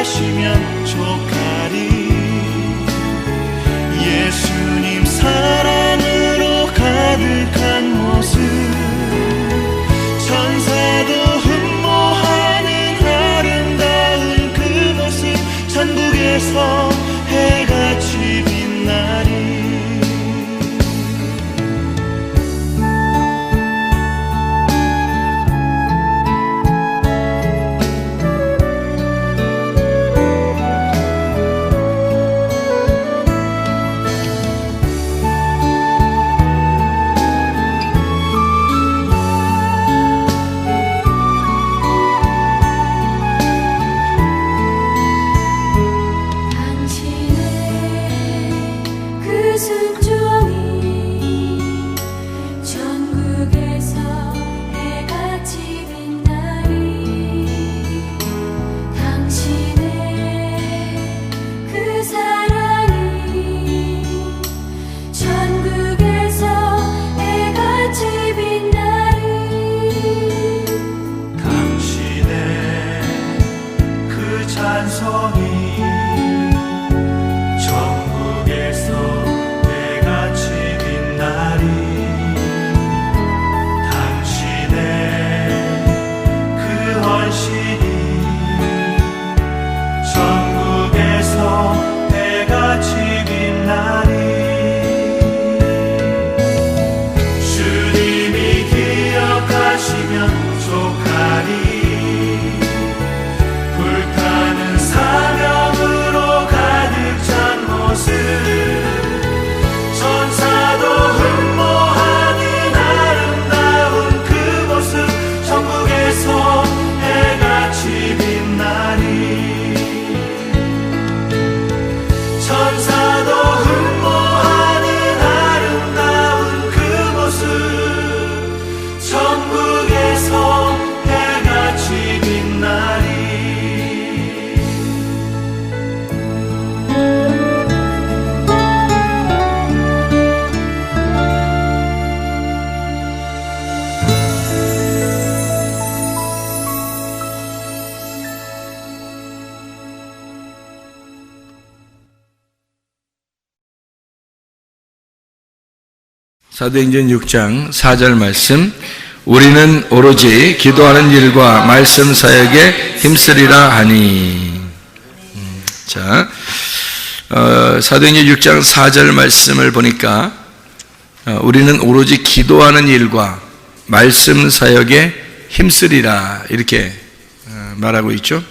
하시면 족하리. 예수님 사랑으로 가득한 모습, 천사도 흠모하는 아름다운 그 모습, 천국에서 해같이 빛나리. 사도행전 6장 4절 말씀, 우리는 오로지 기도하는 일과 말씀 사역에 힘쓰리라 하니. 자, 사도행전 6장 4절 말씀을 보니까 우리는 오로지 기도하는 일과 말씀 사역에 힘쓰리라 이렇게 말하고 있죠.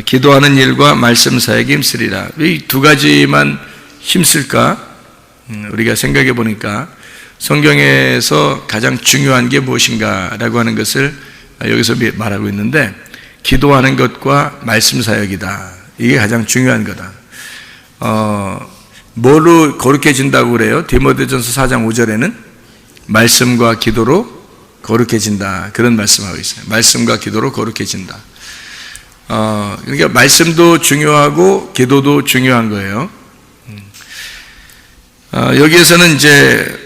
기도하는 일과 말씀 사역에 힘쓰리라. 이 두 가지만 힘쓸까? 우리가 생각해 보니까 성경에서 가장 중요한 게 무엇인가라고 하는 것을 여기서 말하고 있는데, 기도하는 것과 말씀 사역이다. 이게 가장 중요한 거다. 뭐로 거룩해진다고 그래요? 디모데전서 4장 5절에는 말씀과 기도로 거룩해진다, 그런 말씀하고 있어요. 말씀과 기도로 거룩해진다. 그러니까 말씀도 중요하고 기도도 중요한 거예요. 여기에서는 이제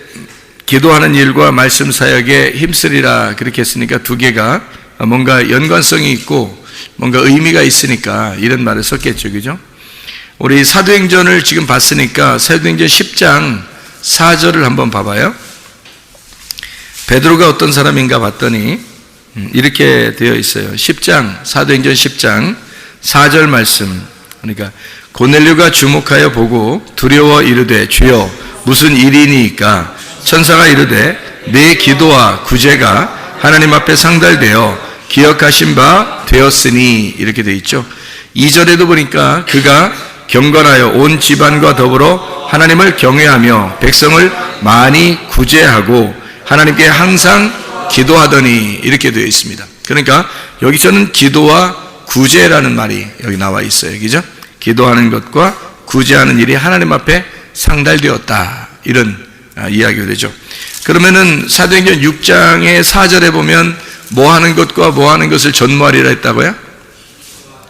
기도하는 일과 말씀 사역에 힘쓰리라 그렇게 했으니까 두 개가 뭔가 연관성이 있고 뭔가 의미가 있으니까 이런 말을 썼겠죠. 그죠? 우리 사도행전을 지금 봤으니까 사도행전 10장 4절을 한번 봐봐요. 베드로가 어떤 사람인가 봤더니 이렇게 되어 있어요. 사도행전 10장 4절 말씀. 그러니까 고넬료가 주목하여 보고 두려워 이르되 주여 무슨 일이니까? 천사가 이르되 내 기도와 구제가 하나님 앞에 상달되어 기억하신 바 되었으니, 이렇게 되어 있죠. 2절에도 보니까 그가 경건하여 온 집안과 더불어 하나님을 경외하며 백성을 많이 구제하고 하나님께 항상 기도하더니, 이렇게 되어 있습니다. 그러니까 여기서는 기도와 구제라는 말이 여기 나와 있어요. 그죠? 기도하는 것과 구제하는 일이 하나님 앞에 상달되었다, 이런 이야기가 되죠. 그러면은 사도행전 6장의 4절에 보면 뭐 하는 것과 뭐 하는 것을 전무하리라 했다고요?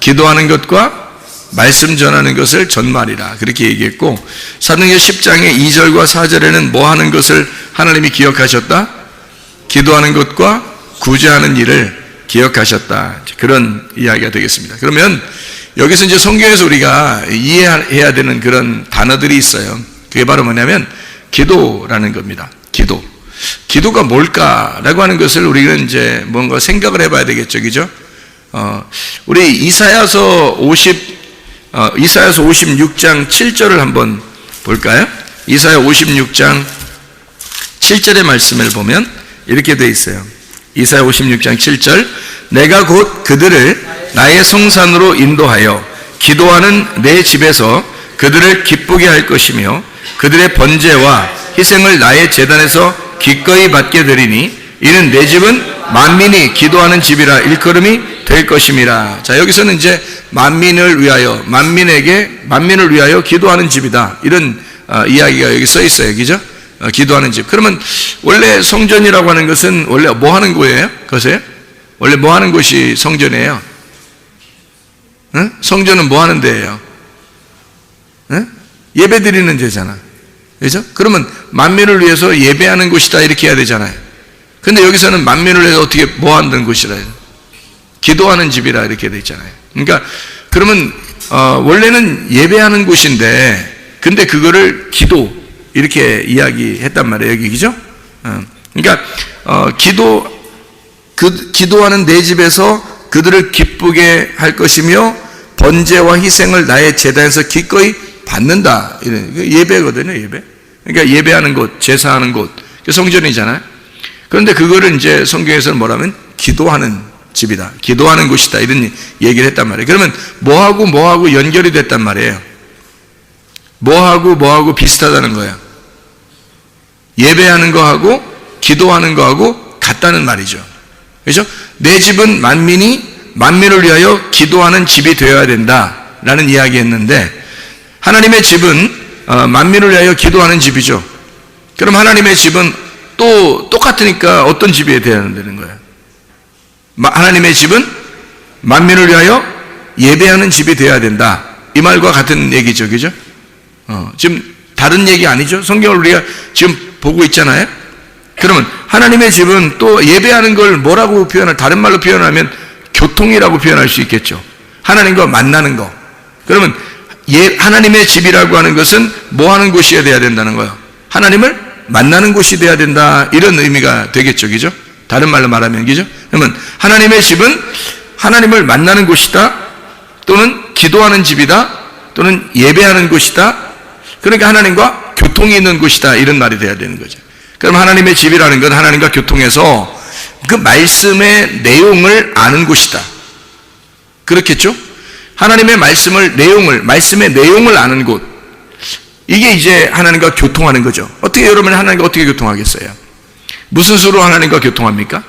기도하는 것과 말씀 전하는 것을 전무하리라, 그렇게 얘기했고, 사도행전 10장의 2절과 4절에는 뭐 하는 것을 하나님이 기억하셨다? 기도하는 것과 구제하는 일을 기억하셨다, 그런 이야기가 되겠습니다. 그러면 여기서 이제 성경에서 우리가 이해해야 되는 그런 단어들이 있어요. 그게 바로 뭐냐면 기도라는 겁니다. 기도가 뭘까라고 하는 것을 우리는 이제 뭔가 생각을 해봐야 되겠죠, 그죠? 우리 이사야서 56장 7절을 한번 볼까요? 이사야 56장 7절의 말씀을 보면 이렇게 되어 있어요. 이사야 56장 7절, 내가 곧 그들을 나의 성산으로 인도하여 기도하는 내 집에서 그들을 기쁘게 할 것이며 그들의 번제와 희생을 나의 제단에서 기꺼이 받게 되리니 이는 내 집은 만민이 기도하는 집이라 일컬음이 될 것임이라. 자, 여기서는 이제 만민을 위하여 기도하는 집이다, 이런 이야기가 여기 써 있어요. 그죠? 기도하는 집. 그러면 원래 성전이라고 하는 것은 원래 뭐 하는 거예요? 그것이에요? 원래 뭐 하는 곳이 성전이에요? 응? 성전은 뭐 하는 데예요? 응? 예배 드리는 데잖아. 그죠? 그러면 만민을 위해서 예배하는 곳이다, 이렇게 해야 되잖아요. 근데 여기서는 만민을 위해서 어떻게 뭐 하는 곳이라 해요? 기도하는 집이라 이렇게 돼 있잖아요. 그러니까 그러면 원래는 예배하는 곳인데 근데 그거를 기도, 이렇게 이야기했단 말이에요, 여기. 그죠? 그러니까 기도하는 내 집에서 그들을 기쁘게 할 것이며 번제와 희생을 나의 제단에서 기꺼이 받는다, 이런 예배거든요, 예배. 그러니까 예배하는 곳, 제사하는 곳, 성전이잖아요. 그런데 그거를 이제 성경에서는 뭐라면 기도하는 집이다, 기도하는 곳이다, 이런 얘기를 했단 말이에요. 그러면 뭐하고 연결이 됐단 말이에요. 뭐하고 비슷하다는 거예요. 예배하는 거하고 기도하는 거하고 같다는 말이죠. 그렇죠? 내 집은 만민을 위하여 기도하는 집이 되어야 된다라는 이야기 했는데, 하나님의 집은 만민을 위하여 기도하는 집이죠. 그럼 하나님의 집은 또 똑같으니까 어떤 집이 되어야 되는 거예요? 하나님의 집은 만민을 위하여 예배하는 집이 되어야 된다, 이 말과 같은 얘기죠. 그죠? 지금 다른 얘기 아니죠? 성경을 우리가 지금 보고 있잖아요. 그러면 하나님의 집은 또 예배하는 걸 뭐라고 다른 말로 표현하면 교통이라고 표현할 수 있겠죠. 하나님과 만나는 거. 그러면 하나님의 집이라고 하는 것은 뭐 하는 곳이어야 돼야 된다는 거예요? 하나님을 만나는 곳이 돼야 된다, 이런 의미가 되겠죠. 그죠? 다른 말로 말하면, 그죠? 그러면 하나님의 집은 하나님을 만나는 곳이다, 또는 기도하는 집이다, 또는 예배하는 곳이다. 그러니까 하나님과 교통이 있는 곳이다, 이런 말이 돼야 되는 거죠. 그럼 하나님의 집이라는 건 하나님과 교통해서 그 말씀의 내용을 아는 곳이다, 그렇겠죠? 하나님의 말씀의 내용을 아는 곳, 이게 이제 하나님과 교통하는 거죠. 어떻게, 여러분 하나님과 어떻게 교통하겠어요? 무슨 수로 하나님과 교통합니까?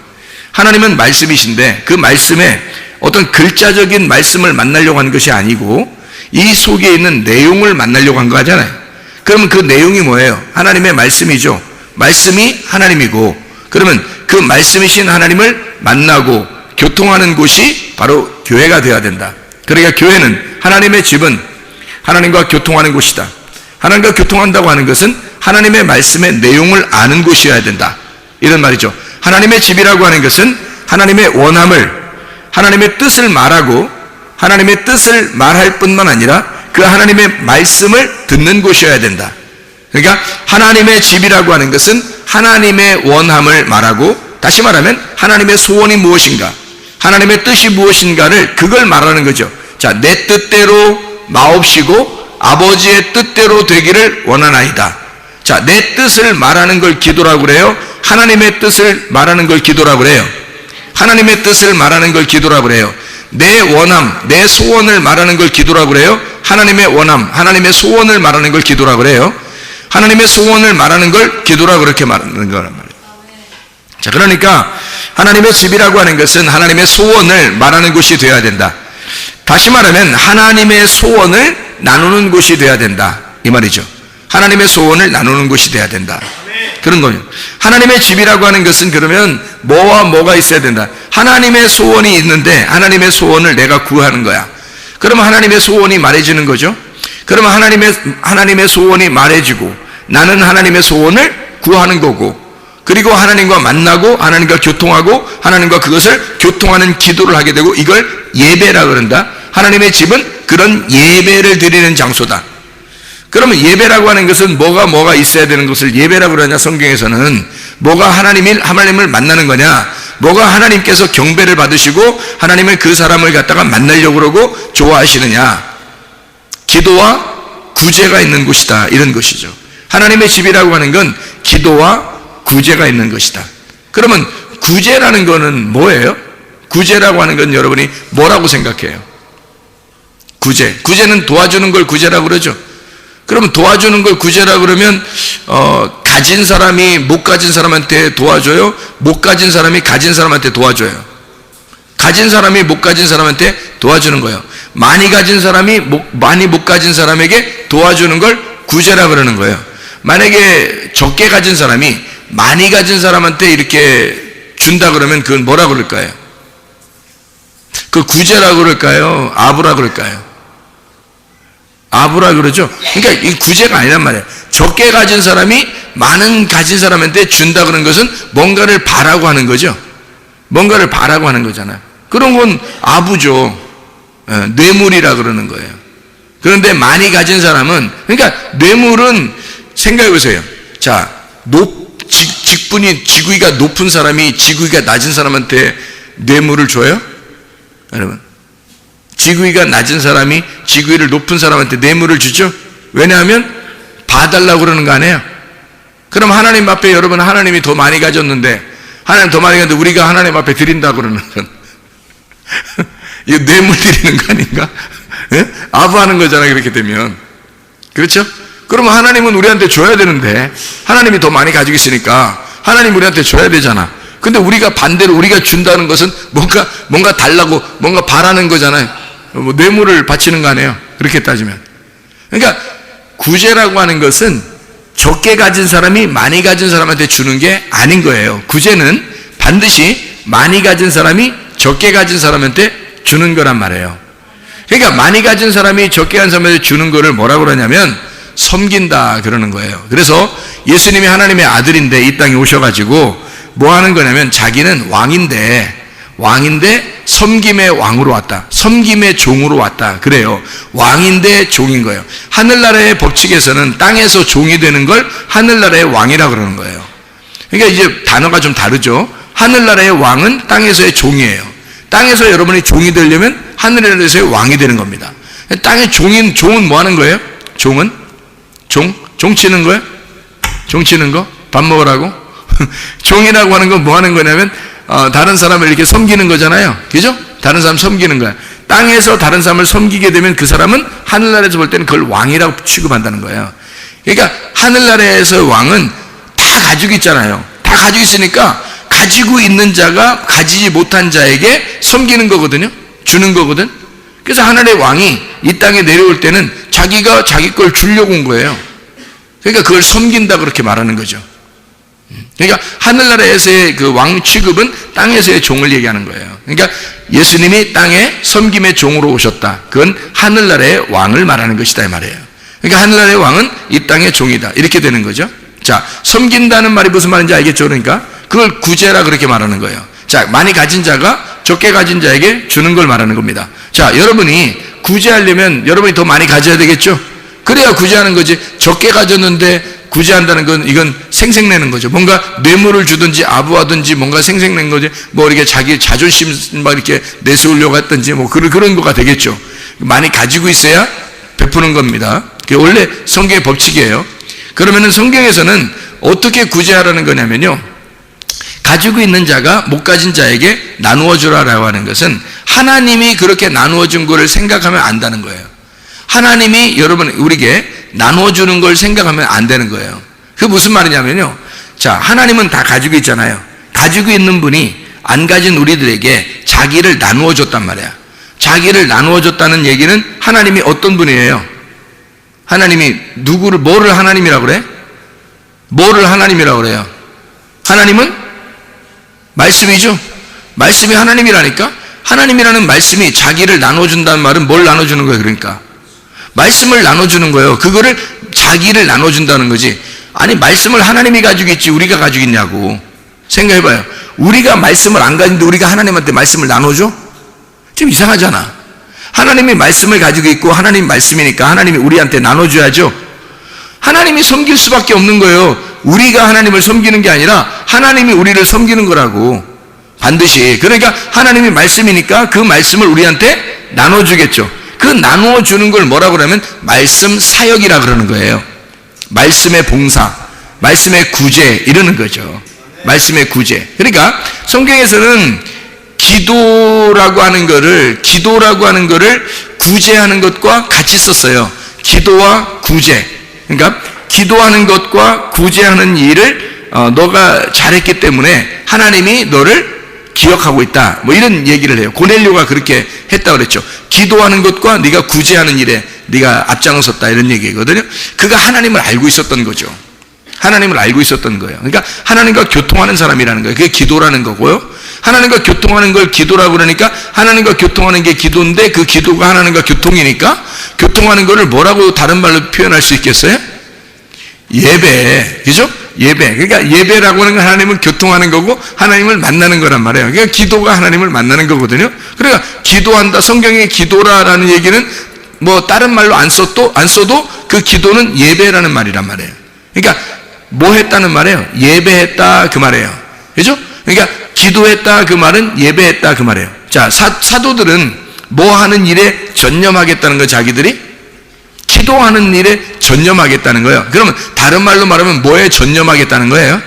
하나님은 말씀이신데 그 말씀에 어떤 글자적인 말씀을 만나려고 하는 것이 아니고 이 속에 있는 내용을 만나려고 한 거 하잖아요. 그러면 그 내용이 뭐예요? 하나님의 말씀이죠. 말씀이 하나님이고, 그러면 그 말씀이신 하나님을 만나고 교통하는 곳이 바로 교회가 되어야 된다. 그러니까 교회는, 하나님의 집은 하나님과 교통하는 곳이다. 하나님과 교통한다고 하는 것은 하나님의 말씀의 내용을 아는 곳이어야 된다, 이런 말이죠. 하나님의 집이라고 하는 것은 하나님의 원함을, 하나님의 뜻을 말하고 하나님의 뜻을 말할 뿐만 아니라 그 하나님의 말씀을 듣는 곳이어야 된다. 그러니까 하나님의 집이라고 하는 것은 하나님의 원함을 말하고, 다시 말하면 하나님의 소원이 무엇인가, 하나님의 뜻이 무엇인가를 그걸 말하는 거죠. 자, 내 뜻대로 마옵시고 아버지의 뜻대로 되기를 원하나이다. 자, 내 뜻을 말하는 걸 기도라고 그래요? 하나님의 뜻을 말하는 걸 기도라고 그래요? 하나님의 뜻을 말하는 걸 기도라고 그래요? 내 원함, 내 소원을 말하는 걸 기도라고 그래요? 하나님의 원함, 하나님의 소원을 말하는 걸 기도라고 그래요? 하나님의 소원을 말하는 걸 기도라고 그렇게 말하는 거란 말이에요. 자, 그러니까 하나님의 집이라고 하는 것은 하나님의 소원을 말하는 곳이 되어야 된다. 다시 말하면 하나님의 소원을 나누는 곳이 되어야 된다, 이 말이죠. 하나님의 소원을 나누는 곳이 되어야 된다, 그런 거예요. 하나님의 집이라고 하는 것은 그러면 뭐와 뭐가 있어야 된다. 하나님의 소원이 있는데 하나님의 소원을 내가 구하는 거야. 그러면 하나님의 소원이 말해지는 거죠. 그러면 하나님의 소원이 말해지고 나는 하나님의 소원을 구하는 거고, 그리고 하나님과 만나고 하나님과 교통하고 하나님과 그것을 교통하는 기도를 하게 되고, 이걸 예배라 그런다. 하나님의 집은 그런 예배를 드리는 장소다. 그러면 예배라고 하는 것은 뭐가 있어야 되는 것을 예배라고 그러냐? 성경에서는 뭐가 하나님을 만나는 거냐? 뭐가 하나님께서 경배를 받으시고 하나님은 그 사람을 갖다가 만나려고 그러고 좋아하시느냐? 기도와 구제가 있는 곳이다, 이런 것이죠. 하나님의 집이라고 하는 건 기도와 구제가 있는 것이다. 그러면 구제라는 거는 뭐예요? 구제라고 하는 건 여러분이 뭐라고 생각해요? 구제는 도와주는 걸 구제라고 그러죠. 그러면 도와주는 걸 구제라고 그러면 가진 사람이 못 가진 사람한테 도와줘요? 못 가진 사람이 가진 사람한테 도와줘요? 가진 사람이 못 가진 사람한테 도와주는 거예요. 많이 가진 사람이 많이 못 가진 사람에게 도와주는 걸 구제라고 그러는 거예요. 만약에 적게 가진 사람이 많이 가진 사람한테 이렇게 준다 그러면 그건 뭐라고 그럴까요? 그 구제라고 그럴까요? 아부라고 그럴까요? 아부라 그러죠. 그러니까 이 구제가 아니란 말이에요. 적게 가진 사람이 많은 가진 사람한테 준다 그런 것은 뭔가를 바라고 하는 거죠. 뭔가를 바라고 하는 거잖아요. 그런 건 아부죠. 뇌물이라 그러는 거예요. 그런데 많이 가진 사람은, 그러니까 뇌물은 생각해 보세요. 자, 지구위가 높은 사람이 지구위가 낮은 사람한테 뇌물을 줘요? 여러분, 지구위가 낮은 사람이 지구위를 높은 사람한테 뇌물을 주죠? 왜냐하면 봐달라고 그러는 거 아니에요? 그럼 하나님 앞에, 여러분, 하나님이 더 많이 가졌는데, 하나님 더 많이 가졌는데 우리가 하나님 앞에 드린다고 그러는 건 이거 뇌물 드리는 거 아닌가? 예? 아부하는 거잖아, 그렇게 되면. 그렇죠? 그러면 하나님은 우리한테 줘야 되는데, 하나님이 더 많이 가지고 있으니까 하나님 우리한테 줘야 되잖아. 근데 우리가 반대로 우리가 준다는 것은 뭔가 달라고, 뭔가 바라는 거잖아요. 뭐 뇌물을 바치는 거 아니에요? 그렇게 따지면. 그러니까 구제라고 하는 것은 적게 가진 사람이 많이 가진 사람한테 주는 게 아닌 거예요. 구제는 반드시 많이 가진 사람이 적게 가진 사람한테 주는 거란 말이에요. 그러니까 많이 가진 사람이 적게 가진 사람한테 주는 거를 뭐라고 그러냐면 섬긴다 그러는 거예요. 그래서 예수님이 하나님의 아들인데 이 땅에 오셔가지고 뭐 하는 거냐면 자기는 왕인데 섬김의 왕으로 왔다. 섬김의 종으로 왔다. 그래요. 왕인데 종인 거예요. 하늘나라의 법칙에서는 땅에서 종이 되는 걸 하늘나라의 왕이라 그러는 거예요. 그러니까 이제 단어가 좀 다르죠. 하늘나라의 왕은 땅에서의 종이에요. 땅에서 여러분이 종이 되려면 하늘나라에서의 왕이 되는 겁니다. 땅의 종은 뭐 하는 거예요? 종은? 종 치는 거예요? 종 치는 거? 밥 먹으라고? 종이라고 하는 건 뭐 하는 거냐면 다른 사람을 이렇게 섬기는 거잖아요. 그죠? 다른 사람 섬기는 거야. 땅에서 다른 사람을 섬기게 되면 그 사람은 하늘나라에서 볼 때는 그걸 왕이라고 취급한다는 거예요. 그러니까 하늘나라에서 왕은 다 가지고 있잖아요. 다 가지고 있으니까 가지고 있는 자가 가지지 못한 자에게 섬기는 거거든요. 주는 거거든. 그래서 하늘의 왕이 이 땅에 내려올 때는 자기가 자기 걸 주려고 온 거예요. 그러니까 그걸 섬긴다 그렇게 말하는 거죠. 그러니까 하늘나라에서의 그 왕 취급은 땅에서의 종을 얘기하는 거예요. 그러니까 예수님이 땅에 섬김의 종으로 오셨다. 그건 하늘나라의 왕을 말하는 것이다 이 말이에요. 그러니까 하늘나라의 왕은 이 땅의 종이다. 이렇게 되는 거죠. 자, 섬긴다는 말이 무슨 말인지 알겠죠? 그러니까 그걸 구제라 그렇게 말하는 거예요. 자, 많이 가진 자가 적게 가진 자에게 주는 걸 말하는 겁니다. 자, 여러분이 구제하려면 여러분이 더 많이 가져야 되겠죠? 그래야 구제하는 거지. 적게 가졌는데 구제한다는 건 이건 생색내는 거죠. 뭔가 뇌물을 주든지 아부하든지 뭔가 생색낸 거지. 뭐 이렇게 자기 자존심 막 이렇게 내세우려고 했든지 뭐 그런 거가 되겠죠. 많이 가지고 있어야 베푸는 겁니다. 그게 원래 성경의 법칙이에요. 그러면은 성경에서는 어떻게 구제하라는 거냐면요. 가지고 있는 자가 못 가진 자에게 나누어 주라라고 하는 것은 하나님이 그렇게 나누어 준 거를 생각하면 안다는 거예요. 하나님이 여러분 우리에게 나누어 주는 걸 생각하면 안 되는 거예요. 그게 무슨 말이냐면요. 자, 하나님은 다 가지고 있잖아요. 가지고 있는 분이 안 가진 우리들에게 자기를 나누어 줬단 말이야. 자기를 나누어 줬다는 얘기는 하나님이 어떤 분이에요? 하나님이 뭐를 하나님이라고 그래? 뭐를 하나님이라고 그래요? 하나님은 말씀이죠. 말씀이 하나님이라니까. 하나님이라는 말씀이 자기를 나눠준다는 말은 뭘 나눠주는 거예요? 그러니까 말씀을 나눠주는 거예요. 그거를 자기를 나눠준다는 거지. 아니, 말씀을 하나님이 가지고 있지 우리가 가지고 있냐고. 생각해봐요. 우리가 말씀을 안 가지는데 우리가 하나님한테 말씀을 나눠줘? 좀 이상하잖아. 하나님이 말씀을 가지고 있고 하나님 말씀이니까 하나님이 우리한테 나눠줘야죠. 하나님이 섬길 수밖에 없는 거예요. 우리가 하나님을 섬기는 게 아니라 하나님이 우리를 섬기는 거라고. 반드시. 그러니까 하나님이 말씀이니까 그 말씀을 우리한테 나눠주겠죠. 그 나누어주는 걸 뭐라고 그러면 말씀 사역이라 그러는 거예요. 말씀의 봉사, 말씀의 구제 이러는 거죠. 말씀의 구제. 그러니까 성경에서는 기도라고 하는 거를 구제하는 것과 같이 썼어요. 기도와 구제. 그러니까 기도하는 것과 구제하는 일을 너가 잘했기 때문에 하나님이 너를 기억하고 있다. 뭐 이런 얘기를 해요. 고넬료가 그렇게 했다고 그랬죠. 기도하는 것과 네가 구제하는 일에 네가 앞장섰다 이런 얘기거든요. 그가 하나님을 알고 있었던 거죠. 하나님을 알고 있었던 거예요. 그러니까 하나님과 교통하는 사람이라는 거예요. 그게 기도라는 거고요. 하나님과 교통하는 걸 기도라고 그러니까 하나님과 교통하는 게 기도인데 그 기도가 하나님과 교통이니까 교통하는 거를 뭐라고 다른 말로 표현할 수 있겠어요? 예배. 그죠? 예배. 그러니까 예배라고 하는 건 하나님을 교통하는 거고 하나님을 만나는 거란 말이에요. 그러니까 기도가 하나님을 만나는 거거든요. 그러니까 기도한다. 성경의 기도라는 얘기는 뭐 다른 말로 안 써도 그 기도는 예배라는 말이란 말이에요. 그러니까 뭐 했다는 말이에요? 예배했다 그 말이에요. 그죠? 그러니까 기도했다 그 말은 예배했다 그 말이에요. 자, 사도들은 뭐 하는 일에 전념하겠다는 거 자기들이? 기도하는 일에 전념하겠다는 거예요. 그러면 다른 말로 말하면 뭐에 전념하겠다는 거예요?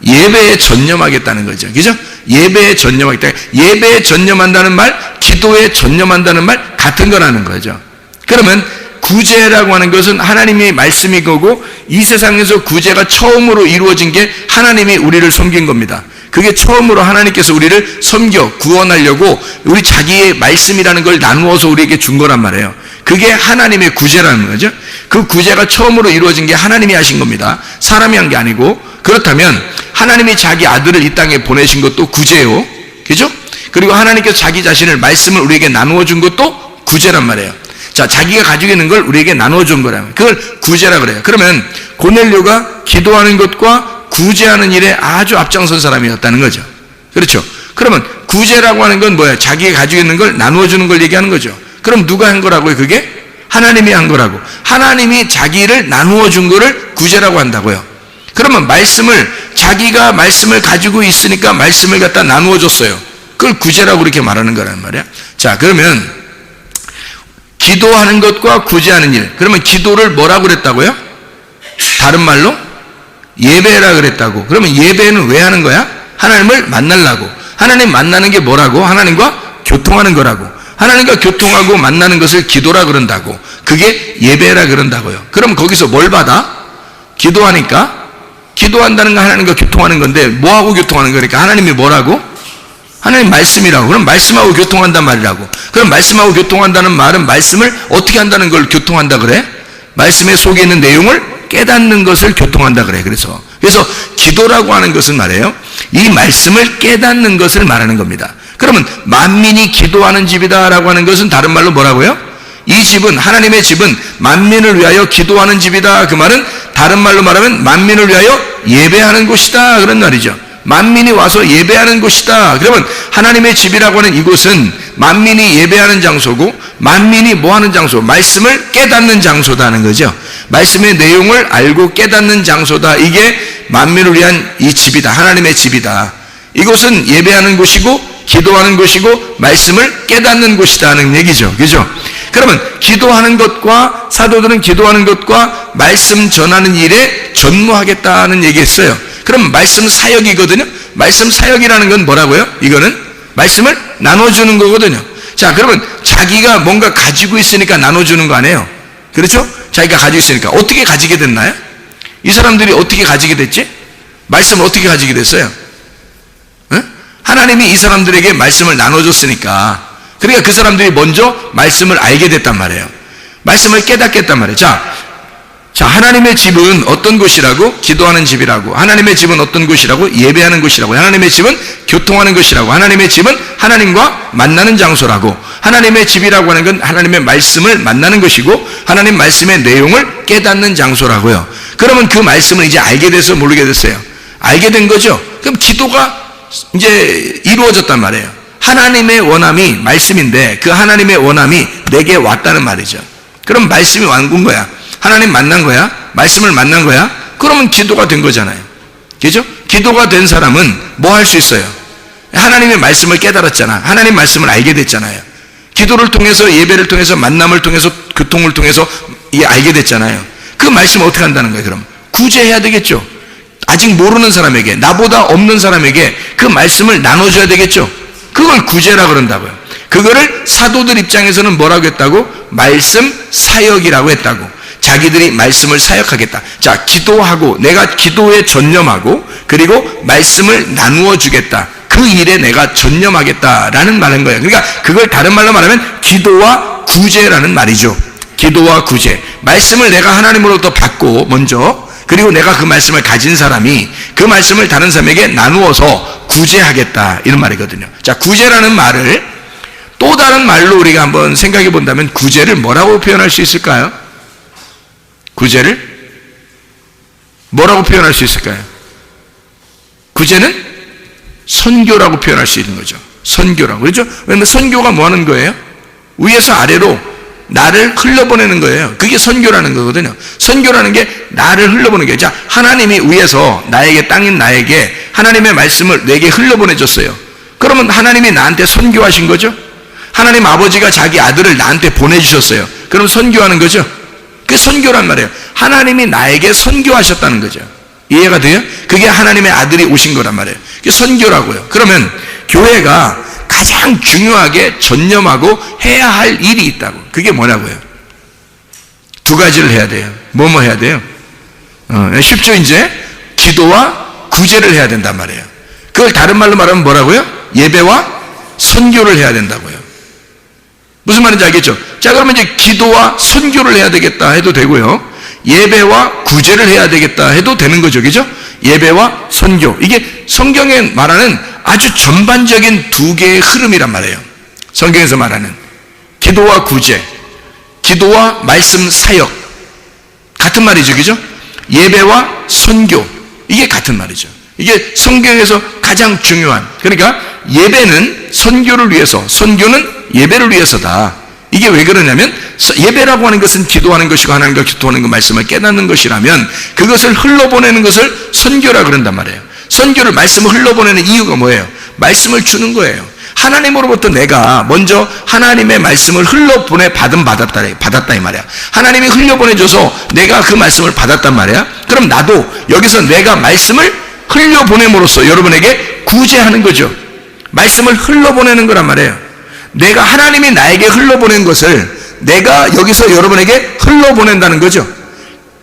예배에 전념하겠다는 거죠. 그죠? 예배에 전념하겠다. 예배에 전념한다는 말, 기도에 전념한다는 말 같은 거라는 거죠. 그러면 구제라고 하는 것은 하나님의 말씀이 거고 이 세상에서 구제가 처음으로 이루어진 게 하나님이 우리를 섬긴 겁니다. 그게 처음으로 하나님께서 우리를 섬겨 구원하려고 우리 자기의 말씀이라는 걸 나누어서 우리에게 준 거란 말이에요. 그게 하나님의 구제라는 거죠. 그 구제가 처음으로 이루어진 게 하나님이 하신 겁니다. 사람이 한 게 아니고. 그렇다면 하나님이 자기 아들을 이 땅에 보내신 것도 구제요. 그죠? 그리고 하나님께서 자기 자신을 말씀을 우리에게 나누어 준 것도 구제란 말이에요. 자, 자기가 가지고 있는 걸 우리에게 나누어 준 거라면 그걸 구제라 그래요. 그러면 고넬료가 기도하는 것과 구제하는 일에 아주 앞장선 사람이었다는 거죠. 그렇죠? 그러면 구제라고 하는 건 뭐야? 자기가 가지고 있는 걸 나누어 주는 걸 얘기하는 거죠. 그럼 누가 한 거라고요? 그게? 하나님이 한 거라고. 하나님이 자기를 나누어 준 거를 구제라고 한다고요. 그러면 자기가 말씀을 가지고 있으니까 말씀을 갖다 나누어 줬어요. 그걸 구제라고 그렇게 말하는 거란 말이야. 자, 그러면 기도하는 것과 구제하는 일. 그러면 기도를 뭐라고 그랬다고요? 다른 말로? 예배라 그랬다고. 그러면 예배는 왜 하는 거야? 하나님을 만나려고. 하나님 만나는 게 뭐라고? 하나님과 교통하는 거라고. 하나님과 교통하고 만나는 것을 기도라 그런다고. 그게 예배라 그런다고요. 그럼 거기서 뭘 받아? 기도하니까? 기도한다는 건 하나님과 교통하는 건데 뭐하고 교통하는 거니까? 하나님이 뭐라고? 하나님 말씀이라고. 그럼 말씀하고 교통한단 말이라고. 그럼 말씀하고 교통한다는 말은 말씀을 어떻게 한다는 걸 교통한다 그래? 말씀의 속에 있는 내용을 깨닫는 것을 교통한다 그래. 그래서 기도라고 하는 것은 말이에요. 이 말씀을 깨닫는 것을 말하는 겁니다. 그러면 만민이 기도하는 집이다라고 하는 것은 다른 말로 뭐라고요? 이 집은, 하나님의 집은 만민을 위하여 기도하는 집이다. 그 말은 다른 말로 말하면 만민을 위하여 예배하는 곳이다 그런 말이죠. 만민이 와서 예배하는 곳이다. 그러면 하나님의 집이라고 하는 이곳은 만민이 예배하는 장소고 만민이 뭐 하는 장소? 말씀을 깨닫는 장소다는 거죠. 말씀의 내용을 알고 깨닫는 장소다. 이게 만민을 위한 이 집이다. 하나님의 집이다. 이곳은 예배하는 곳이고 기도하는 곳이고 말씀을 깨닫는 곳이다는 얘기죠. 그죠? 그러면 기도하는 것과 사도들은 기도하는 것과 말씀 전하는 일에 전무하겠다는 얘기했어요. 그럼 말씀 사역이거든요. 말씀 사역이라는 건 뭐라고요? 이거는 말씀을 나눠주는 거거든요. 자, 그러면 자기가 뭔가 가지고 있으니까 나눠주는 거 아니에요? 그렇죠? 자기가 가지고 있으니까. 어떻게 가지게 됐나요? 이 사람들이 어떻게 가지게 됐지? 말씀을 어떻게 가지게 됐어요? 하나님이 이 사람들에게 말씀을 나눠줬으니까, 그러니까 그 사람들이 먼저 말씀을 알게 됐단 말이에요. 말씀을 깨닫게 했단 말이에요. 자, 하나님의 집은 어떤 곳이라고? 기도하는 집이라고. 하나님의 집은 어떤 곳이라고? 예배하는 곳이라고. 하나님의 집은 교통하는 곳이라고. 하나님의 집은 하나님과 만나는 장소라고. 하나님의 집이라고 하는 건 하나님의 말씀을 만나는 것이고 하나님 말씀의 내용을 깨닫는 장소라고요. 그러면 그 말씀을 이제 알게 돼서 모르게 됐어요. 알게 된 거죠. 그럼 기도가 이제 이루어졌단 말이에요. 하나님의 원함이 말씀인데 그 하나님의 원함이 내게 왔다는 말이죠. 그럼 말씀이 온 거야. 하나님 만난 거야. 말씀을 만난 거야. 그러면 기도가 된 거잖아요. 그죠? 기도가 된 사람은 뭐 할 수 있어요? 하나님의 말씀을 깨달았잖아. 하나님 말씀을 알게 됐잖아요. 기도를 통해서, 예배를 통해서, 만남을 통해서, 교통을 통해서 알게 됐잖아요. 그 말씀을 어떻게 한다는 거예요? 그럼 구제해야 되겠죠. 아직 모르는 사람에게, 나보다 없는 사람에게 그 말씀을 나눠줘야 되겠죠. 그걸 구제라 그런다고요. 그거를 사도들 입장에서는 뭐라고 했다고? 말씀 사역이라고 했다고. 자기들이 말씀을 사역하겠다. 자, 기도하고 내가 기도에 전념하고 그리고 말씀을 나누어 주겠다. 그 일에 내가 전념하겠다라는 말인 거예요. 그러니까 그걸 다른 말로 말하면 기도와 구제라는 말이죠. 기도와 구제. 말씀을 내가 하나님으로부터 받고 먼저, 그리고 내가 그 말씀을 가진 사람이 그 말씀을 다른 사람에게 나누어서 구제하겠다, 이런 말이거든요. 자, 구제라는 말을 또 다른 말로 우리가 한번 생각해 본다면 구제를 뭐라고 표현할 수 있을까요? 구제를 뭐라고 표현할 수 있을까요? 구제는 선교라고 표현할 수 있는 거죠. 선교라고. 그렇죠? 왜냐면 선교가 뭐 하는 거예요? 위에서 아래로 나를 흘려보내는 거예요. 그게 선교라는 거거든요. 선교라는 게 나를 흘려보내는 거예요. 자, 하나님이 위에서 나에게, 땅인 나에게 하나님의 말씀을 내게 흘려보내줬어요. 그러면 하나님이 나한테 선교하신 거죠? 하나님 아버지가 자기 아들을 나한테 보내주셨어요. 그럼 선교하는 거죠? 그게 선교란 말이에요. 하나님이 나에게 선교하셨다는 거죠. 이해가 돼요? 그게 하나님의 아들이 오신 거란 말이에요. 그게 선교라고요. 그러면 교회가 가장 중요하게 전념하고 해야 할 일이 있다고. 그게 뭐냐고요? 두 가지를 해야 돼요. 뭐뭐 해야 돼요? 쉽죠, 이제? 기도와 구제를 해야 된단 말이에요. 그걸 다른 말로 말하면 뭐라고요? 예배와 선교를 해야 된다고요. 무슨 말인지 알겠죠? 자, 그러면 이제 기도와 선교를 해야 되겠다 해도 되고요. 예배와 구제를 해야 되겠다 해도 되는 거죠. 그죠? 예배와 선교. 이게 성경에 말하는 아주 전반적인 두 개의 흐름이란 말이에요. 성경에서 말하는 기도와 구제, 기도와 말씀 사역, 같은 말이죠. 그죠? 예배와 선교, 이게 같은 말이죠. 이게 성경에서 가장 중요한, 그러니까 예배는 선교를 위해서, 선교는 예배를 위해서다. 이게 왜 그러냐면 예배라고 하는 것은 기도하는 것이고 하나님과 기도하는 그 말씀을 깨닫는 것이라면 그것을 흘러보내는 것을 선교라 그런단 말이에요. 선교를, 말씀을 흘러보내는 이유가 뭐예요? 말씀을 주는 거예요. 하나님으로부터 내가 먼저 하나님의 말씀을 받았다 이 말이야. 하나님이 흘려보내줘서 내가 그 말씀을 받았단 말이야. 그럼 나도 여기서 내가 말씀을 흘려보냄으로써 여러분에게 구제하는 거죠. 말씀을 흘러보내는 거란 말이에요. 내가, 하나님이 나에게 흘러보낸 것을 내가 여기서 여러분에게 흘러보낸다는 거죠.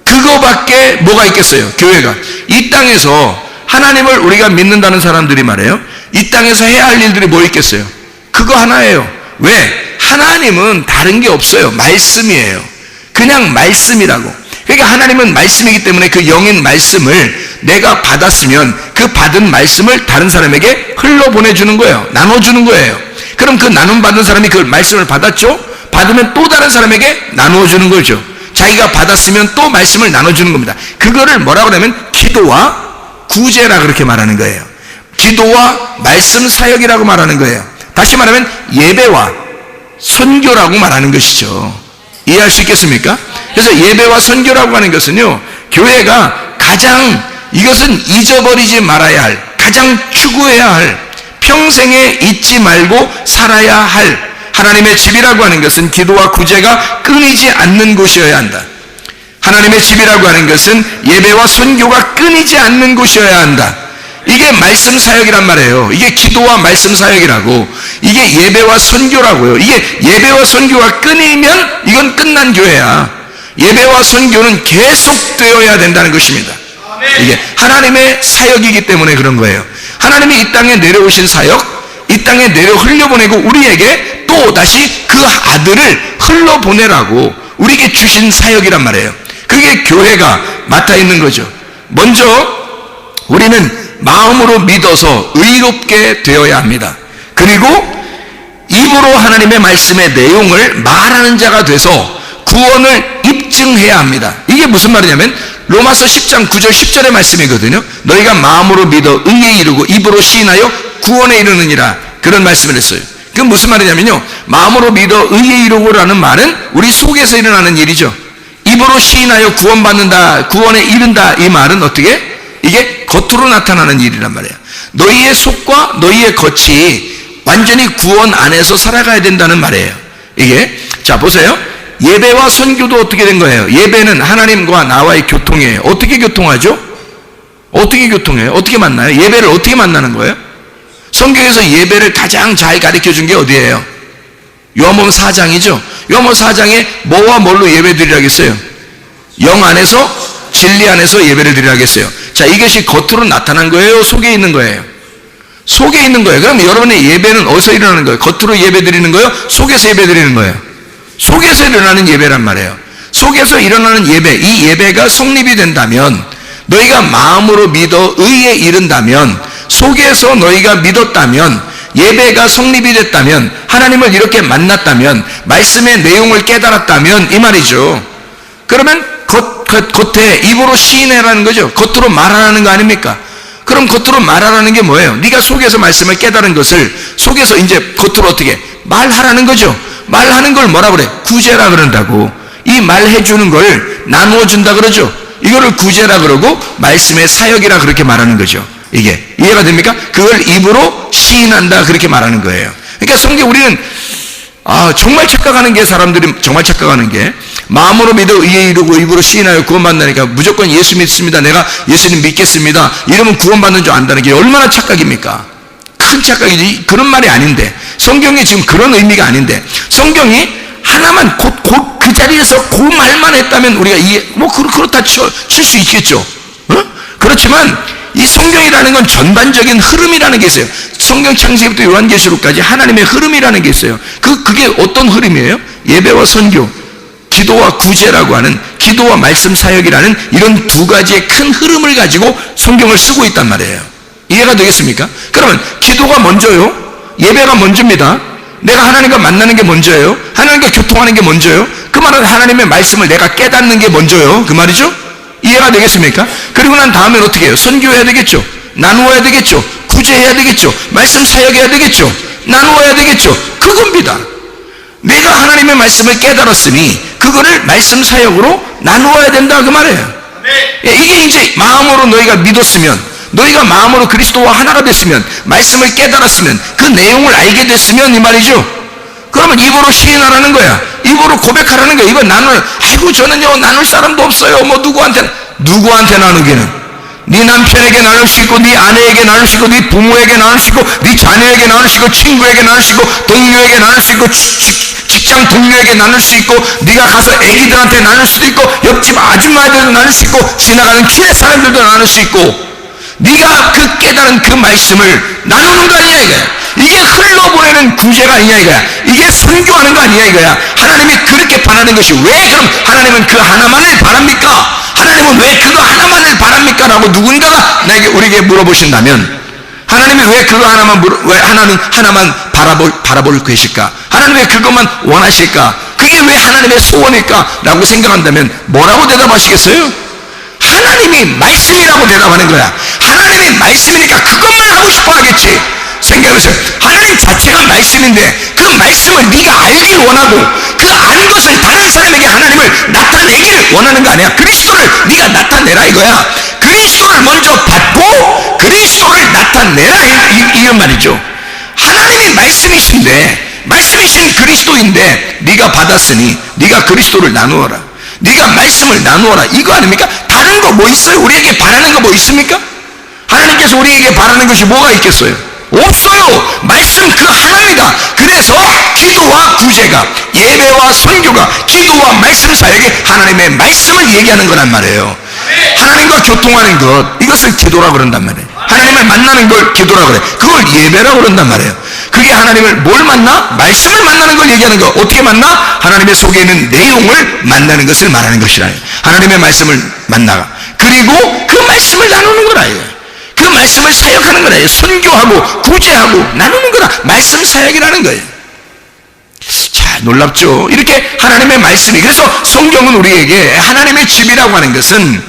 그거밖에 뭐가 있겠어요? 교회가 이 땅에서 하나님을 우리가 믿는다는 사람들이 말이에요, 이 땅에서 해야 할 일들이 뭐 있겠어요? 그거 하나예요. 왜? 하나님은 다른 게 없어요. 말씀이에요. 그냥 말씀이라고. 그러니까 하나님은 말씀이기 때문에 그 영인 말씀을 내가 받았으면 그 받은 말씀을 다른 사람에게 흘러보내주는 거예요. 나눠주는 거예요. 그럼 그 나눔 받은 사람이 그 말씀을 받았죠? 받으면 또 다른 사람에게 나누어주는 거죠. 자기가 받았으면 또 말씀을 나눠주는 겁니다. 그거를 뭐라고 하냐면 기도와 구제라 그렇게 말하는 거예요. 기도와 말씀 사역이라고 말하는 거예요. 다시 말하면 예배와 선교라고 말하는 것이죠. 이해할 수 있겠습니까? 그래서 예배와 선교라고 하는 것은요, 교회가 가장, 이것은 잊어버리지 말아야 할, 가장 추구해야 할, 평생에 잊지 말고 살아야 할 하나님의 집이라고 하는 것은 기도와 구제가 끊이지 않는 곳이어야 한다. 하나님의 집이라고 하는 것은 예배와 선교가 끊이지 않는 곳이어야 한다. 이게 말씀 사역이란 말이에요. 이게 기도와 말씀 사역이라고. 이게 예배와 선교라고요. 이게 예배와 선교가 끊이면 이건 끝난 교회야. 예배와 선교는 계속되어야 된다는 것입니다. 이게 하나님의 사역이기 때문에 그런 거예요. 하나님이 이 땅에 내려오신 사역, 이 땅에 내려 흘려보내고 우리에게 또 다시 그 아들을 흘러보내라고 우리에게 주신 사역이란 말이에요. 그게 교회가 맡아 있는 거죠. 먼저 우리는 마음으로 믿어서 의롭게 되어야 합니다. 그리고 입으로 하나님의 말씀의 내용을 말하는 자가 돼서 구원을 입증해야 합니다. 이게 무슨 말이냐면 로마서 10장 9절 10절의 말씀이거든요. 너희가 마음으로 믿어 의에 이르고 입으로 시인하여 구원에 이르느니라, 그런 말씀을 했어요. 그건 무슨 말이냐면요, 마음으로 믿어 의에 이르고라는 말은 우리 속에서 일어나는 일이죠. 입으로 시인하여 구원받는다, 구원에 이른다, 이 말은 어떻게? 이게 겉으로 나타나는 일이란 말이에요. 너희의 속과 너희의 겉이 완전히 구원 안에서 살아가야 된다는 말이에요. 이게, 자 보세요. 예배와 선교도 어떻게 된 거예요? 예배는 하나님과 나와의 교통이에요. 어떻게 교통하죠? 어떻게 교통해요? 어떻게 만나요? 예배를 어떻게 만나는 거예요? 성경에서 예배를 가장 잘 가르쳐 준 게 어디예요? 요한복음 4장이죠. 요한복음 4장에 뭐와 뭘로 예배 드리라고 했어요? 영 안에서, 진리 안에서 예배를 드리라고 했어요. 자, 이것이 겉으로 나타난 거예요? 속에 있는 거예요? 속에 있는 거예요. 그럼 여러분의 예배는 어디서 일어나는 거예요? 겉으로 예배 드리는 거예요? 속에서 예배 드리는 거예요? 속에서 일어나는 예배란 말이에요. 속에서 일어나는 예배, 이 예배가 성립이 된다면, 너희가 마음으로 믿어 의에 이른다면, 속에서 너희가 믿었다면, 예배가 성립이 됐다면, 하나님을 이렇게 만났다면, 말씀의 내용을 깨달았다면 이 말이죠. 그러면 겉에 입으로 시인해라는 거죠. 겉으로 말하라는 거 아닙니까? 그럼 겉으로 말하라는 게 뭐예요? 네가 속에서 말씀을 깨달은 것을 속에서 이제 겉으로 어떻게 말하라는 거죠. 말하는 걸 뭐라 그래? 구제라 그런다고. 이 말해주는 걸 나누어 준다 그러죠. 이거를 구제라 그러고 말씀의 사역이라 그렇게 말하는 거죠. 이게 이해가 됩니까? 그걸 입으로 시인한다 그렇게 말하는 거예요. 그러니까 성경 우리는 정말 착각하는 게, 사람들이 정말 착각하는 게, 마음으로 믿어 의에 이르고 입으로 시인하여 구원받는다니까 무조건 예수 믿습니다, 내가 예수님 믿겠습니다, 이러면 구원받는 줄 안다는 게 얼마나 착각입니까? 큰 착각이지. 그런 말이 아닌데, 성경이 지금 그런 의미가 아닌데, 성경이 하나만 곧 그 자리에서 그 말만 했다면 우리가 그렇다 칠 수 있겠죠. 그렇지만 이 성경이라는 건 전반적인 흐름이라는 게 있어요. 성경 창세기부터 요한계시록까지 하나님의 흐름이라는 게 있어요. 그게 어떤 흐름이에요? 예배와 선교, 기도와 구제라고 하는, 기도와 말씀 사역이라는 이런 두 가지의 큰 흐름을 가지고 성경을 쓰고 있단 말이에요. 이해가 되겠습니까? 그러면 기도가 먼저요, 예배가 먼저입니다. 내가 하나님과 만나는 게 먼저예요. 하나님과 교통하는 게 먼저예요. 그 말은 하나님의 말씀을 내가 깨닫는 게 먼저예요. 그 말이죠? 이해가 되겠습니까? 그리고 난 다음엔 어떻게 해요? 선교해야 되겠죠. 나누어야 되겠죠. 구제해야 되겠죠. 말씀 사역해야 되겠죠. 나누어야 되겠죠. 그겁니다. 내가 하나님의 말씀을 깨달았으니 그거를 말씀 사역으로 나누어야 된다 그 말이에요. 이게 이제 마음으로 너희가 믿었으면, 너희가 마음으로 그리스도와 하나가 됐으면, 말씀을 깨달았으면, 그 내용을 알게 됐으면 이 말이죠. 그러면 입으로 시인하라는 거야. 입으로 고백하라는 거야. 이거 아이고 저는요 나눌 사람도 없어요. 누구한테 나누기는? 네 남편에게 나눌 수 있고, 네 아내에게 나눌 수 있고, 네 부모에게 나눌 수 있고, 네 자녀에게 나눌 수 있고, 친구에게 나눌 수 있고, 동료에게 나눌 수 있고, 직장 동료에게 나눌 수 있고, 네가 가서 애기들한테 나눌 수도 있고, 옆집 아줌마들도 나눌 수 있고, 지나가는 교회 사람들도 나눌 수 있고, 네가 그 깨달은 그 말씀을 나누는 거 아니냐 이거야. 이게 흘러보내는 구제가 아니냐 이거야. 이게 선교하는 거 아니냐 이거야. 하나님이 그렇게 바라는 것이 왜 그럼 하나님은 그 하나만을 바랍니까? 하나님은 왜 그거 하나만을 바랍니까? 라고 누군가가 우리에게 물어보신다면, 하나님이 왜 그거 왜 하나만 바라볼 것일까? 하나님 왜 그것만 원하실까? 그게 왜 하나님의 소원일까? 라고 생각한다면 뭐라고 대답하시겠어요? 하나님이 말씀이라고 대답하는 거야. 하나님이 말씀이니까 그것만 하고 알고 싶어 하겠지. 생각해보세요. 하나님 자체가 말씀인데 그 말씀을 네가 알길 원하고 그 아는 것을 다른 사람에게 하나님을 나타내기를 원하는 거 아니야. 그리스도를 네가 나타내라 이거야. 그리스도를 먼저 받고 그리스도를 나타내라 이런 말이죠. 하나님이 말씀이신 그리스도인데 네가 받았으니 네가 그리스도를 나누어라. 네가 말씀을 나누어라. 이거 아닙니까? 다른 거 뭐 있어요? 우리에게 바라는 거 뭐 있습니까? 하나님께서 우리에게 바라는 것이 뭐가 있겠어요? 없어요. 말씀 그 하나입니다. 그래서 기도와 구제가, 예배와 선교가, 기도와 말씀 사역에 하나님의 말씀을 얘기하는 거란 말이에요. 하나님과 교통하는 것, 이것을 기도라고 그런단 말이에요. 하나님을 만나는 걸 기도라고 그래. 그걸 예배라고 그런단 말이에요. 그게 하나님을 뭘 만나? 말씀을 만나는 걸 얘기하는 거. 어떻게 만나? 하나님의 속에 있는 내용을 만나는 것을 말하는 것이라. 하나님의 말씀을 만나가. 그리고 그 말씀을 나누는 거라. 그 말씀을 사역하는 거라. 선교하고 구제하고 나누는 거라. 말씀 사역이라는 거예요. 자, 놀랍죠? 이렇게 하나님의 말씀이, 그래서 성경은 우리에게 하나님의 집이라고 하는 것은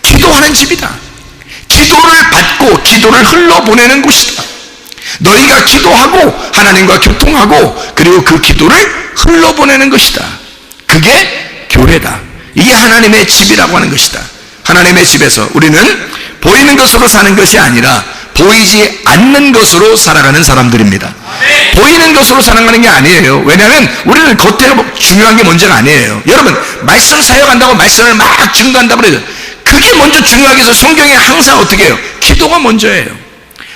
기도하는 집이다. 기도를 받고 기도를 흘러보내는 곳이다. 너희가 기도하고 하나님과 교통하고 그리고 그 기도를 흘러보내는 것이다. 그게 교회다. 이게 하나님의 집이라고 하는 것이다. 하나님의 집에서 우리는 보이는 것으로 사는 것이 아니라 보이지 않는 것으로 살아가는 사람들입니다. 보이는 것으로 살아가는 게 아니에요. 왜냐하면 우리는 겉에 중요한 게 먼저가 아니에요. 여러분, 말씀 사역한다고 말씀을 막 증거한다고 그래요. 그게 먼저 중요하게 해서 성경에 항상 어떻게 해요? 기도가 먼저예요.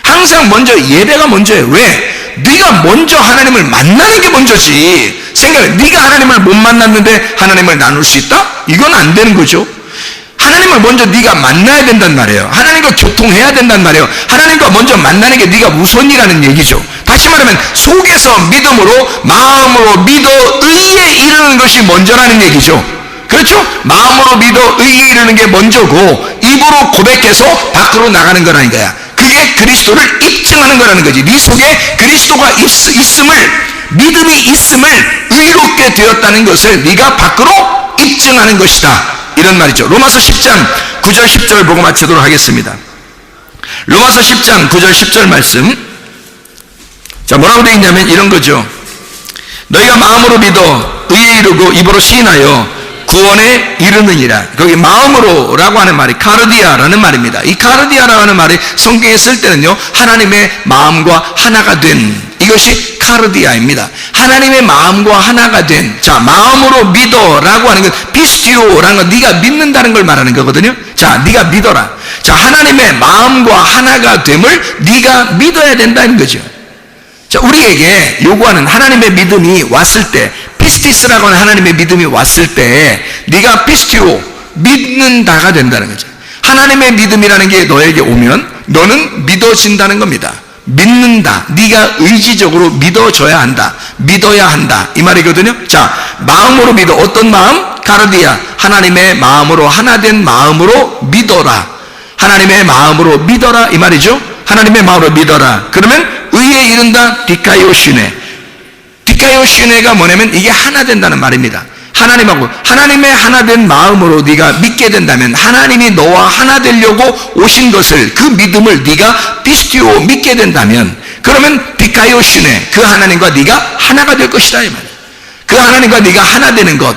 항상 먼저 예배가 먼저예요. 왜? 네가 먼저 하나님을 만나는 게 먼저지. 생각해. 네가 하나님을 못 만났는데 하나님을 나눌 수 있다? 이건 안 되는 거죠. 하나님을 먼저 네가 만나야 된단 말이에요. 하나님과 교통해야 된단 말이에요. 하나님과 먼저 만나는 게 네가 우선이라는 얘기죠. 다시 말하면 속에서 믿음으로, 마음으로 믿어 의에 이르는 것이 먼저라는 얘기죠. 그렇죠? 마음으로 믿어 의에 이르는 게 먼저고 입으로 고백해서 밖으로 나가는 거라는 거야. 그게 그리스도를 입증하는 거라는 거지. 네 속에 그리스도가 있음을, 믿음이 있음을 의롭게 되었다는 것을 네가 밖으로 입증하는 것이다. 이런 말이죠. 로마서 10장 9절 10절 보고 마치도록 하겠습니다. 로마서 10장 9절 10절 말씀. 자, 뭐라고 되어 있냐면 이런 거죠. 너희가 마음으로 믿어 의에 이르고 입으로 시인하여 구원에 이르느니라. 거기 마음으로라고 하는 말이 카르디아라는 말입니다. 이 카르디아라고 하는 말이 성경에 쓸 때는요, 하나님의 마음과 하나가 된, 이것이 카르디아입니다. 하나님의 마음과 하나가 된, 자, 마음으로 믿어라고 하는 건 피스티오라는 건 네가 믿는다는 걸 말하는 거거든요. 자, 네가 믿어라. 자, 하나님의 마음과 하나가 됨을 네가 믿어야 된다는 거죠. 자, 우리에게 요구하는 하나님의 믿음이 왔을 때, 피스티스라고 하는 하나님의 믿음이 왔을 때 네가 피스티오, 믿는다가 된다는 거죠. 하나님의 믿음이라는 게 너에게 오면 너는 믿어진다는 겁니다. 믿는다. 네가 의지적으로 믿어줘야 한다. 믿어야 한다. 이 말이거든요. 자, 마음으로 믿어. 어떤 마음? 카르디아. 하나님의 마음으로 하나 된 마음으로 믿어라. 하나님의 마음으로 믿어라. 이 말이죠. 하나님의 마음으로 믿어라. 그러면 의에 이른다. 디카이오시네. 디카이오시네가 뭐냐면 이게 하나 된다는 말입니다. 하나님하고 하나님의 하나 된 마음으로 네가 믿게 된다면 하나님이 너와 하나 되려고 오신 것을, 그 믿음을 네가 피스티오 믿게 된다면 그러면 디카이오시네, 그 하나님과 네가 하나가 될 것이다 이 말이에요. 그 하나님과 네가 하나 되는 것,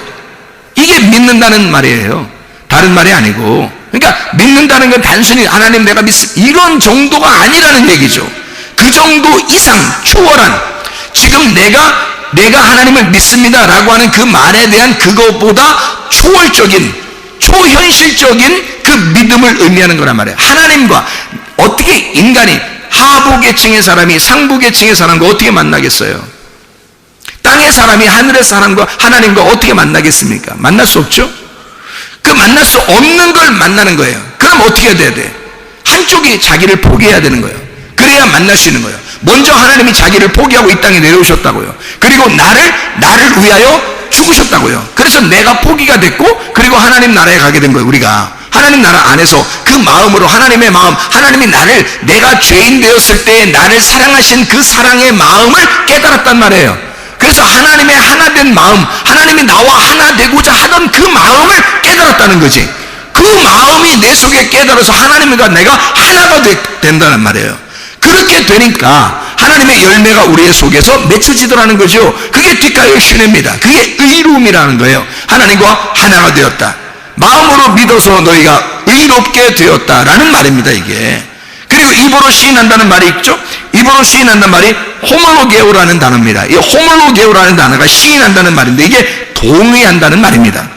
이게 믿는다는 말이에요. 다른 말이 아니고. 그러니까 믿는다는 건 단순히 하나님 내가 이런 정도가 아니라는 얘기죠. 그 정도 이상 초월한, 지금 내가 하나님을 믿습니다 라고 하는 그 말에 대한 그것보다 초월적인, 초현실적인 그 믿음을 의미하는 거란 말이에요. 하나님과 어떻게 인간이 하부 계층의 사람이 상부 계층의 사람과 어떻게 만나겠어요? 땅의 사람이 하늘의 사람과 하나님과 어떻게 만나겠습니까? 만날 수 없죠? 그 만날 수 없는 걸 만나는 거예요. 그럼 어떻게 돼야 돼? 한쪽이 자기를 포기해야 되는 거예요. 그래야 만날 수 있는 거예요. 먼저 하나님이 자기를 포기하고 이 땅에 내려오셨다고요. 그리고 나를 위하여 죽으셨다고요. 그래서 내가 포기가 됐고 그리고 하나님 나라에 가게 된 거예요. 우리가 하나님 나라 안에서 그 마음으로, 하나님의 마음, 하나님이 나를, 내가 죄인 되었을 때 나를 사랑하신 그 사랑의 마음을 깨달았단 말이에요. 그래서 하나님의 하나 된 마음, 하나님이 나와 하나 되고자 하던 그 마음을 깨달았다는 거지. 그 마음이 내 속에 깨달아서 하나님과 내가 하나가 된다는 말이에요. 그렇게 되니까 하나님의 열매가 우리의 속에서 맺혀지더라는 거죠. 그게 뒷가의 신뢰입니다. 그게 의로움이라는 거예요. 하나님과 하나가 되었다. 마음으로 믿어서 너희가 의롭게 되었다라는 말입니다, 이게. 그리고 입으로 시인한다는 말이 있죠. 입으로 시인한다는 말이 호몰로게오라는 단어입니다. 이 호몰로게오라는 단어가 시인한다는 말인데 이게 동의한다는 말입니다.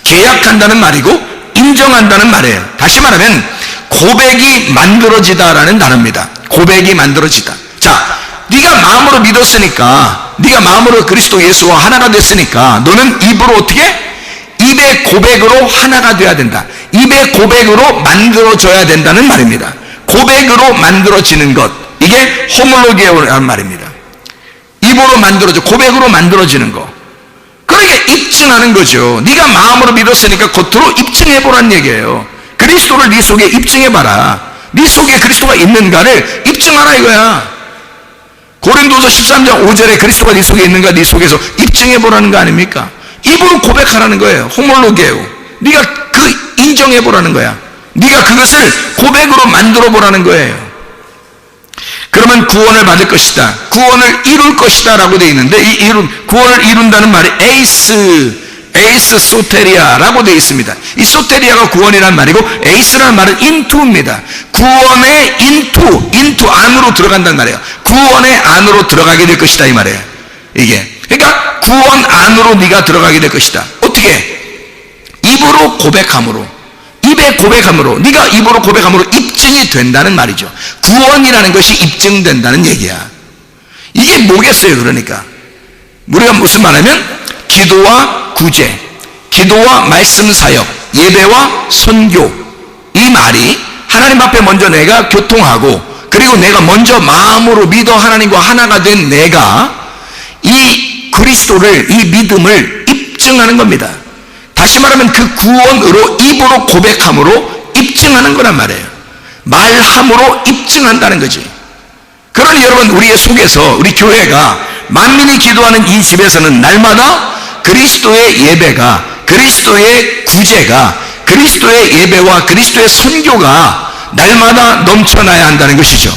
계약한다는 말이고 인정한다는 말이에요. 다시 말하면 고백이 만들어지다라는 단어입니다. 고백이 만들어지다. 자, 네가 마음으로 믿었으니까, 네가 마음으로 그리스도 예수와 하나가 됐으니까 너는 입으로 어떻게? 입의 고백으로 하나가 돼야 된다. 입의 고백으로 만들어져야 된다는 말입니다. 고백으로 만들어지는 것, 이게 호몰로게오라는 말입니다. 입으로 만들어져, 고백으로 만들어지는 거. 그러니까 입증하는 거죠. 네가 마음으로 믿었으니까 겉으로 입증해보란 얘기예요. 그리스도를 네 속에 입증해봐라. 네 속에 그리스도가 있는가를 입증하라 이거야. 고린도서 13장 5절에 그리스도가 네 속에 있는가 네 속에서 입증해보라는 거 아닙니까? 입으로 고백하라는 거예요. 호몰로게오. 네가 그 인정해보라는 거야. 네가 그것을 고백으로 만들어보라는 거예요. 그러면 구원을 받을 것이다, 구원을 이룰 것이다 라고 되어 있는데, 이 구원을 이룬다는 말이 에이스 소테리아라고 되어 있습니다. 이 소테리아가 구원이라는 말이고 에이스라는 말은 인투입니다. 구원의 인투 안으로 들어간다는 말이에요. 구원의 안으로 들어가게 될 것이다 이 말이에요. 이게 그러니까 구원 안으로 네가 들어가게 될 것이다. 어떻게? 입으로 고백함으로, 입에 고백함으로, 네가 입으로 고백함으로 입증이 된다는 말이죠. 구원이라는 것이 입증된다는 얘기야. 이게 뭐겠어요? 그러니까 우리가 무슨 말하면 기도와 구제, 기도와 말씀 사역, 예배와 선교, 이 말이 하나님 앞에 먼저 내가 교통하고, 그리고 내가 먼저 마음으로 믿어 하나님과 하나가 된 내가 이 그리스도를, 이 믿음을 입증하는 겁니다. 다시 말하면 그 구원으로 입으로 고백함으로 입증하는 거란 말이에요. 말함으로 입증한다는 거지. 그러니 여러분, 우리의 속에서, 우리 교회가 만민이 기도하는 이 집에서는 날마다 그리스도의 예배가, 그리스도의 구제가, 그리스도의 예배와 그리스도의 선교가 날마다 넘쳐나야 한다는 것이죠.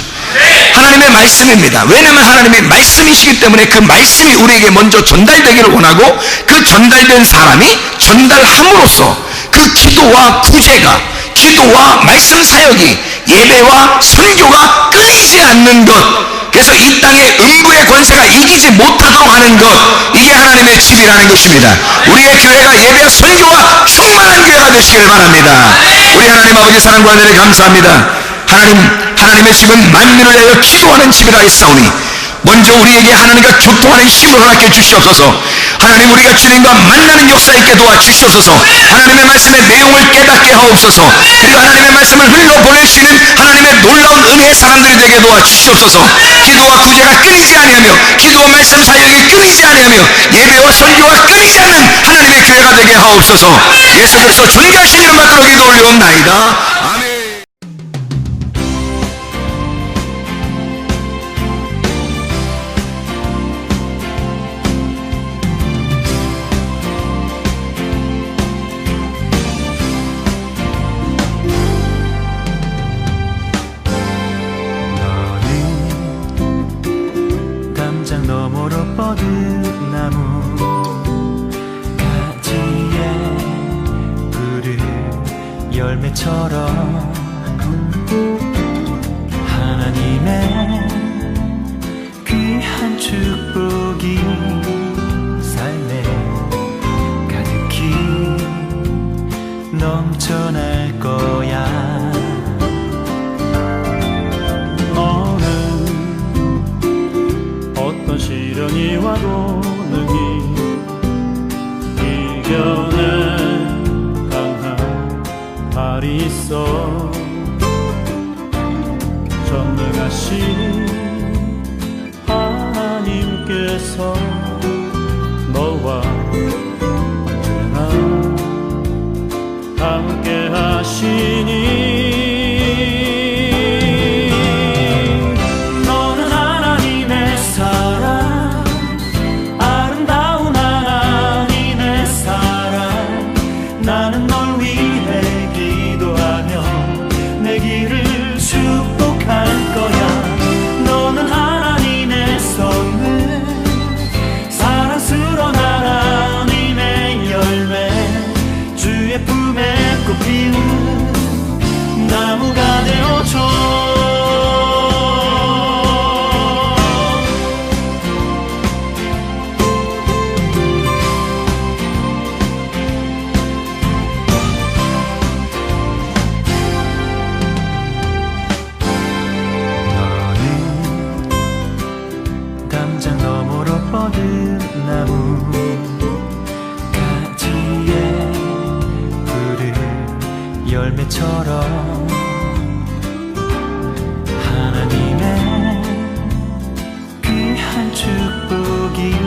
하나님의 말씀입니다. 왜냐하면 하나님의 말씀이시기 때문에 그 말씀이 우리에게 먼저 전달되기를 원하고, 그 전달된 사람이 전달함으로써 그 기도와 구제가, 기도와 말씀 사역이, 예배와 선교가 끊이지 않는 것, 그래서 이 땅의 음부의 권세가 이기지 못하도록 하는 것, 이게 하나님의 집이라는 것입니다. 우리의 교회가 예배와 선교와 충만한 교회가 되시기를 바랍니다. 우리 하나님 아버지 사랑과 은혜를 감사합니다. 하나님의 집은 만민을 위하여 기도하는 집이라 했사오니, 먼저 우리에게 하나님과 교통하는 힘을 허락해 주시옵소서. 하나님, 우리가 주님과 만나는 역사 있게 도와주시옵소서. 하나님의 말씀의 내용을 깨닫게 하옵소서. 그리고 하나님의 말씀을 흘러보낼 수 있는 하나님의 놀라운 은혜의 사람들이 되게 도와주시옵소서. 기도와 구제가 끊이지 아니하며, 기도와 말씀 사역이 끊이지 아니하며, 예배와 선교가 끊이지 않는 하나님의 교회가 되게 하옵소서. 예수 그리스도 존귀하신 이름 받들어 기도 올려옵나이다. 아멘. 열매처럼 하나님의 귀한 축복이 삶에 가득히 넘쳐날 거야. 너는 어떤 시련이 와도 능히 이겨내 발이 있어. 전능하신 하나님께서 너와 언제나 함께 하시니, 너는 하나님의 사랑, 아름다운 하나님의 사랑. 나는 널 위해 내 길을 축복할 거야. 나무 가지에 푸른 열매처럼 하나님의 귀한 축복이